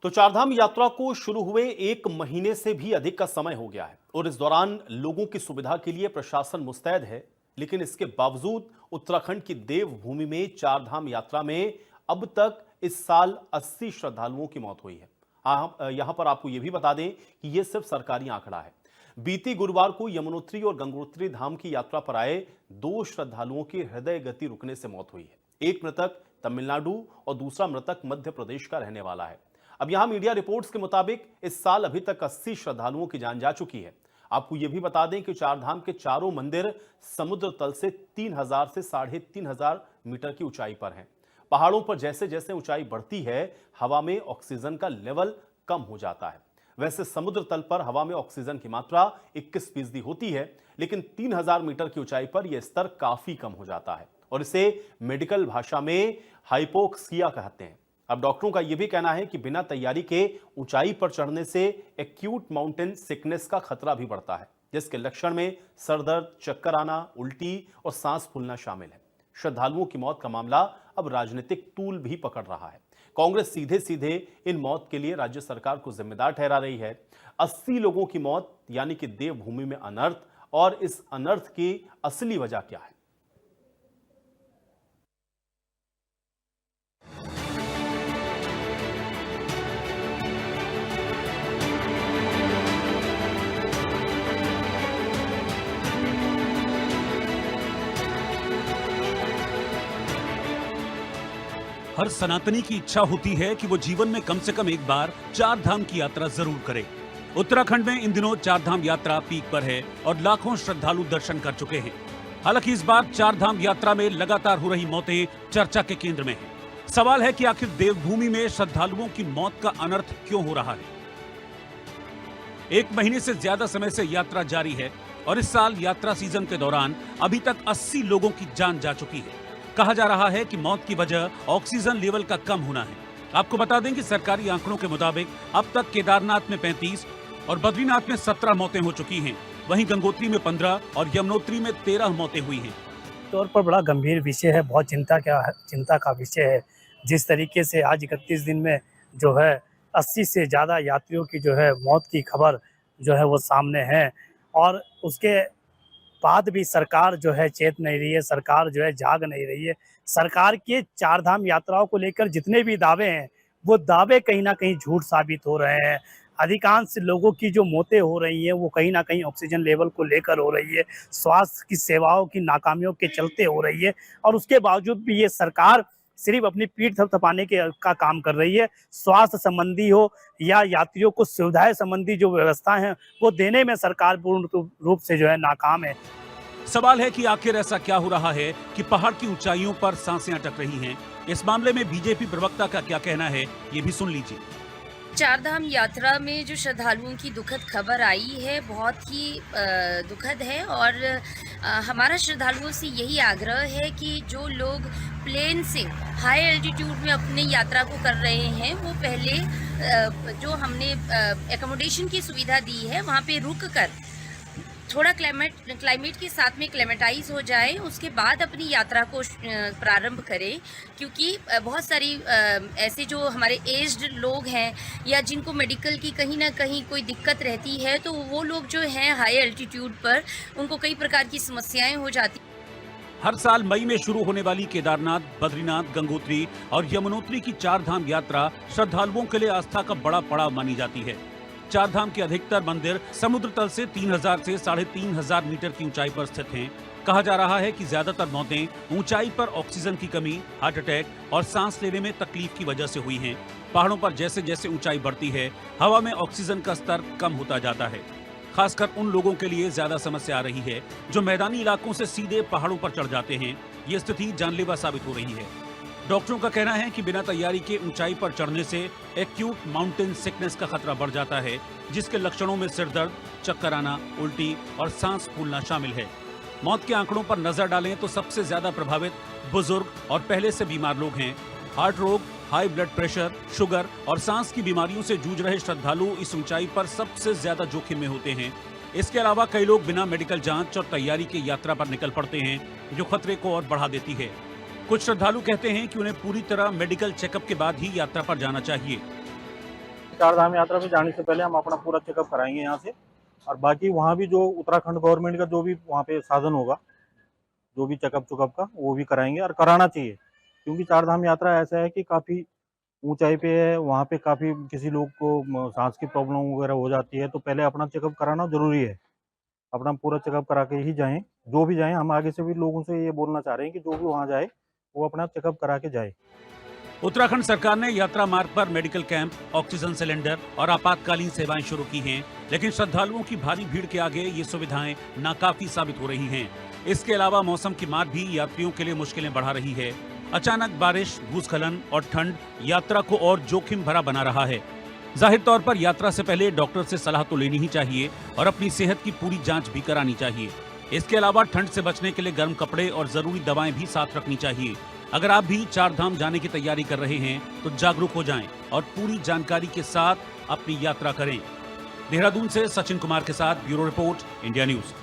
तो चारधाम यात्रा को शुरू हुए 1 महीने से भी अधिक का समय हो गया है और इस दौरान लोगों की सुविधा के लिए प्रशासन मुस्तैद है। लेकिन इसके बावजूद उत्तराखंड की देवभूमि में चारधाम यात्रा में अब तक इस साल 80 श्रद्धालुओं की मौत हुई है। यहां पर आपको यह भी बता दें कि यह सिर्फ सरकारी आंकड़ा है। बीती गुरुवार को यमुनोत्री और गंगोत्री धाम की यात्रा पर आए 2 श्रद्धालुओं की हृदय गति रुकने से मौत हुई है। एक मृतक तमिलनाडु और दूसरा मृतक मध्य प्रदेश का रहने वाला है। अब यहां मीडिया रिपोर्ट्स के मुताबिक इस साल अभी तक 80 श्रद्धालुओं की जान जा चुकी है। आपको यह भी बता दें कि चारधाम के चारों मंदिर समुद्र तल से 3000 से 3500 मीटर की ऊंचाई पर हैं। पहाड़ों पर जैसे जैसे ऊंचाई बढ़ती है, हवा में ऑक्सीजन का लेवल कम हो जाता है। वैसे समुद्र तल पर हवा में ऑक्सीजन की मात्रा 21% होती है, लेकिन 3000 मीटर की ऊंचाई पर यह स्तर काफी कम हो जाता है और इसे मेडिकल भाषा में हाइपोक्सिया कहते हैं। अब डॉक्टरों का यह भी कहना है कि बिना तैयारी के ऊंचाई पर चढ़ने से एक्यूट माउंटेन सिकनेस का खतरा भी बढ़ता है, जिसके लक्षण में सर दर्द, चक्कर आना, उल्टी और सांस फूलना शामिल है। श्रद्धालुओं की मौत का मामला अब राजनीतिक तूल भी पकड़ रहा है। कांग्रेस सीधे सीधे इन मौत के लिए राज्य सरकार को जिम्मेदार ठहरा रही है। 80 लोगों की मौत यानी कि देवभूमि में अनर्थ, और इस अनर्थ की असली वजह क्या है? हर सनातनी की इच्छा होती है कि वो जीवन में कम से कम एक बार चार धाम की यात्रा जरूर करे। उत्तराखंड में इन दिनों चार धाम यात्रा पीक पर है और लाखों श्रद्धालु दर्शन कर चुके हैं। हालांकि इस बार चार धाम यात्रा में लगातार हो रही मौतें चर्चा के केंद्र में हैं। सवाल है कि आखिर देवभूमि में श्रद्धालुओं की मौत का अनर्थ क्यों हो रहा है। 1 महीने से ज्यादा समय से यात्रा जारी है और इस साल यात्रा सीजन के दौरान अभी तक 80 लोगों की जान जा चुकी है। कहा जा रहा है कि मौत की वजह ऑक्सीजन लेवल का कम होना है। आपको बता दें कि सरकारी आंकड़ों के मुताबिक अब तक केदारनाथ में 35 और बद्रीनाथ में 17 मौतें हो चुकी हैं। वहीं गंगोत्री में 15 और यमुनोत्री में 13 मौतें हुई हैं। तौर पर बड़ा गंभीर विषय है, बहुत चिंता का विषय है। जिस तरीके से आज 31 दिन में जो है 80 से ज़्यादा यात्रियों की जो है मौत की खबर जो है वो सामने है, और उसके बाद भी सरकार जो है चेत नहीं रही है, सरकार जो है जाग नहीं रही है। सरकार के चार धाम यात्राओं को लेकर जितने भी दावे हैं, वो दावे कहीं ना कहीं झूठ साबित हो रहे हैं। अधिकांश लोगों की जो मौतें हो रही हैं वो कहीं ना कहीं ऑक्सीजन लेवल को लेकर हो रही है, स्वास्थ्य की सेवाओं की नाकामियों के चलते हो रही है, और उसके बावजूद भी ये सरकार सिर्फ अपनी पीठ थपथपाने का काम कर रही है। स्वास्थ्य संबंधी हो या यात्रियों को सुविधाएं संबंधी जो व्यवस्था है वो देने में सरकार पूर्ण रूप से जो है नाकाम है। सवाल है कि आखिर ऐसा क्या हो रहा है कि पहाड़ की ऊंचाइयों पर सांसें अटक रही हैं। इस मामले में बीजेपी प्रवक्ता का क्या कहना है, ये भी सुन लीजिए। चारधाम यात्रा में जो श्रद्धालुओं की दुखद खबर आई है बहुत ही दुखद है, और हमारा श्रद्धालुओं से यही आग्रह है कि जो लोग प्लेन से हाई एल्टीट्यूड में अपनी यात्रा को कर रहे हैं वो पहले जो हमने एकोमोडेशन की सुविधा दी है वहाँ पे रुक कर थोड़ा क्लाइमेट के साथ में क्लेमेटाइज हो जाए, उसके बाद अपनी यात्रा को प्रारंभ करें। क्योंकि बहुत सारी ऐसे जो हमारे एज्ड लोग हैं या जिनको मेडिकल की कहीं ना कहीं कोई दिक्कत रहती है, तो वो लोग जो हैं हाई एल्टीट्यूड पर उनको कई प्रकार की समस्याएं हो जाती। हर साल मई में शुरू होने वाली केदारनाथ, बद्रीनाथ, गंगोत्री और यमुनोत्री की चार धाम यात्रा श्रद्धालुओं के लिए आस्था का बड़ा पड़ाव मानी जाती है। चार धाम के अधिकतर मंदिर समुद्र तल से 3000 से 3500 मीटर की ऊंचाई पर स्थित हैं। कहा जा रहा है कि ज्यादातर मौतें ऊंचाई पर ऑक्सीजन की कमी, हार्ट अटैक और सांस लेने में तकलीफ की वजह से हुई हैं। पहाड़ों पर जैसे जैसे ऊंचाई बढ़ती है, हवा में ऑक्सीजन का स्तर कम होता जाता है। खासकर उन लोगों के लिए ज्यादा समस्या आ रही है जो मैदानी इलाकों से सीधे पहाड़ों पर चढ़ जाते हैं। ये स्थिति जानलेवा साबित हो रही है। डॉक्टरों का कहना है कि बिना तैयारी के ऊंचाई पर चढ़ने से एक्यूट माउंटेन सिकनेस का खतरा बढ़ जाता है, जिसके लक्षणों में सिर दर्द, चक्कर आना, उल्टी और सांस फूलना शामिल है। मौत के आंकड़ों पर नजर डालें तो सबसे ज्यादा प्रभावित बुजुर्ग और पहले से बीमार लोग हैं। हार्ट रोग, हाई ब्लड प्रेशर, शुगर और सांस की बीमारियों से जूझ रहे श्रद्धालु इस ऊंचाई पर सबसे ज्यादा जोखिम में होते हैं। इसके अलावा कई लोग बिना मेडिकल जांच और तैयारी के यात्रा पर निकल पड़ते हैं, जो खतरे को और बढ़ा देती है। कुछ श्रद्धालु कहते हैं कि उन्हें पूरी तरह मेडिकल चेकअप के बाद ही यात्रा पर जाना चाहिए। चार धाम यात्रा में जाने से पहले हम अपना पूरा चेकअप कराएंगे यहाँ से। और बाकी वहाँ भी जो उत्तराखंड गवर्नमेंट का जो भी वहाँ पे साधन होगा, जो भी चेकअप का, वो भी कराएंगे और कराना चाहिए। क्योंकि चार धाम यात्रा ऐसा है कि काफ़ी ऊंचाई पे है, वहाँ पे काफ़ी किसी लोग को सांस की प्रॉब्लम वगैरह हो जाती है, तो पहले अपना चेकअप कराना ज़रूरी है। अपना पूरा चेकअप करा के ही जाएं, जो भी जाएं। हम आगे से भी लोगों से ये बोलना चाह रहे हैं कि जो भी वहाँ जाए वो अपना चेकअप करा के जाए। उत्तराखंड सरकार ने यात्रा मार्ग पर मेडिकल कैंप, ऑक्सीजन सिलेंडर और आपातकालीन सेवाएं शुरू की हैं, लेकिन श्रद्धालुओं की भारी भीड़ के आगे ये सुविधाएं नाकाफी साबित हो रही हैं। इसके अलावा मौसम की मार भी यात्रियों के लिए मुश्किलें बढ़ा रही है। अचानक बारिश, भूस्खलन और ठंड यात्रा को और जोखिम भरा बना रहा है। जाहिर तौर पर यात्रा से पहले डॉक्टर से सलाह तो लेनी ही चाहिए और अपनी सेहत की पूरी जांच भी करानी चाहिए। इसके अलावा ठंड से बचने के लिए गर्म कपड़े और जरूरी दवाएं भी साथ रखनी चाहिए। अगर आप भी चार धाम जाने की तैयारी कर रहे हैं तो जागरूक हो जाएं और पूरी जानकारी के साथ अपनी यात्रा करें। देहरादून से सचिन कुमार के साथ ब्यूरो रिपोर्ट, इंडिया न्यूज।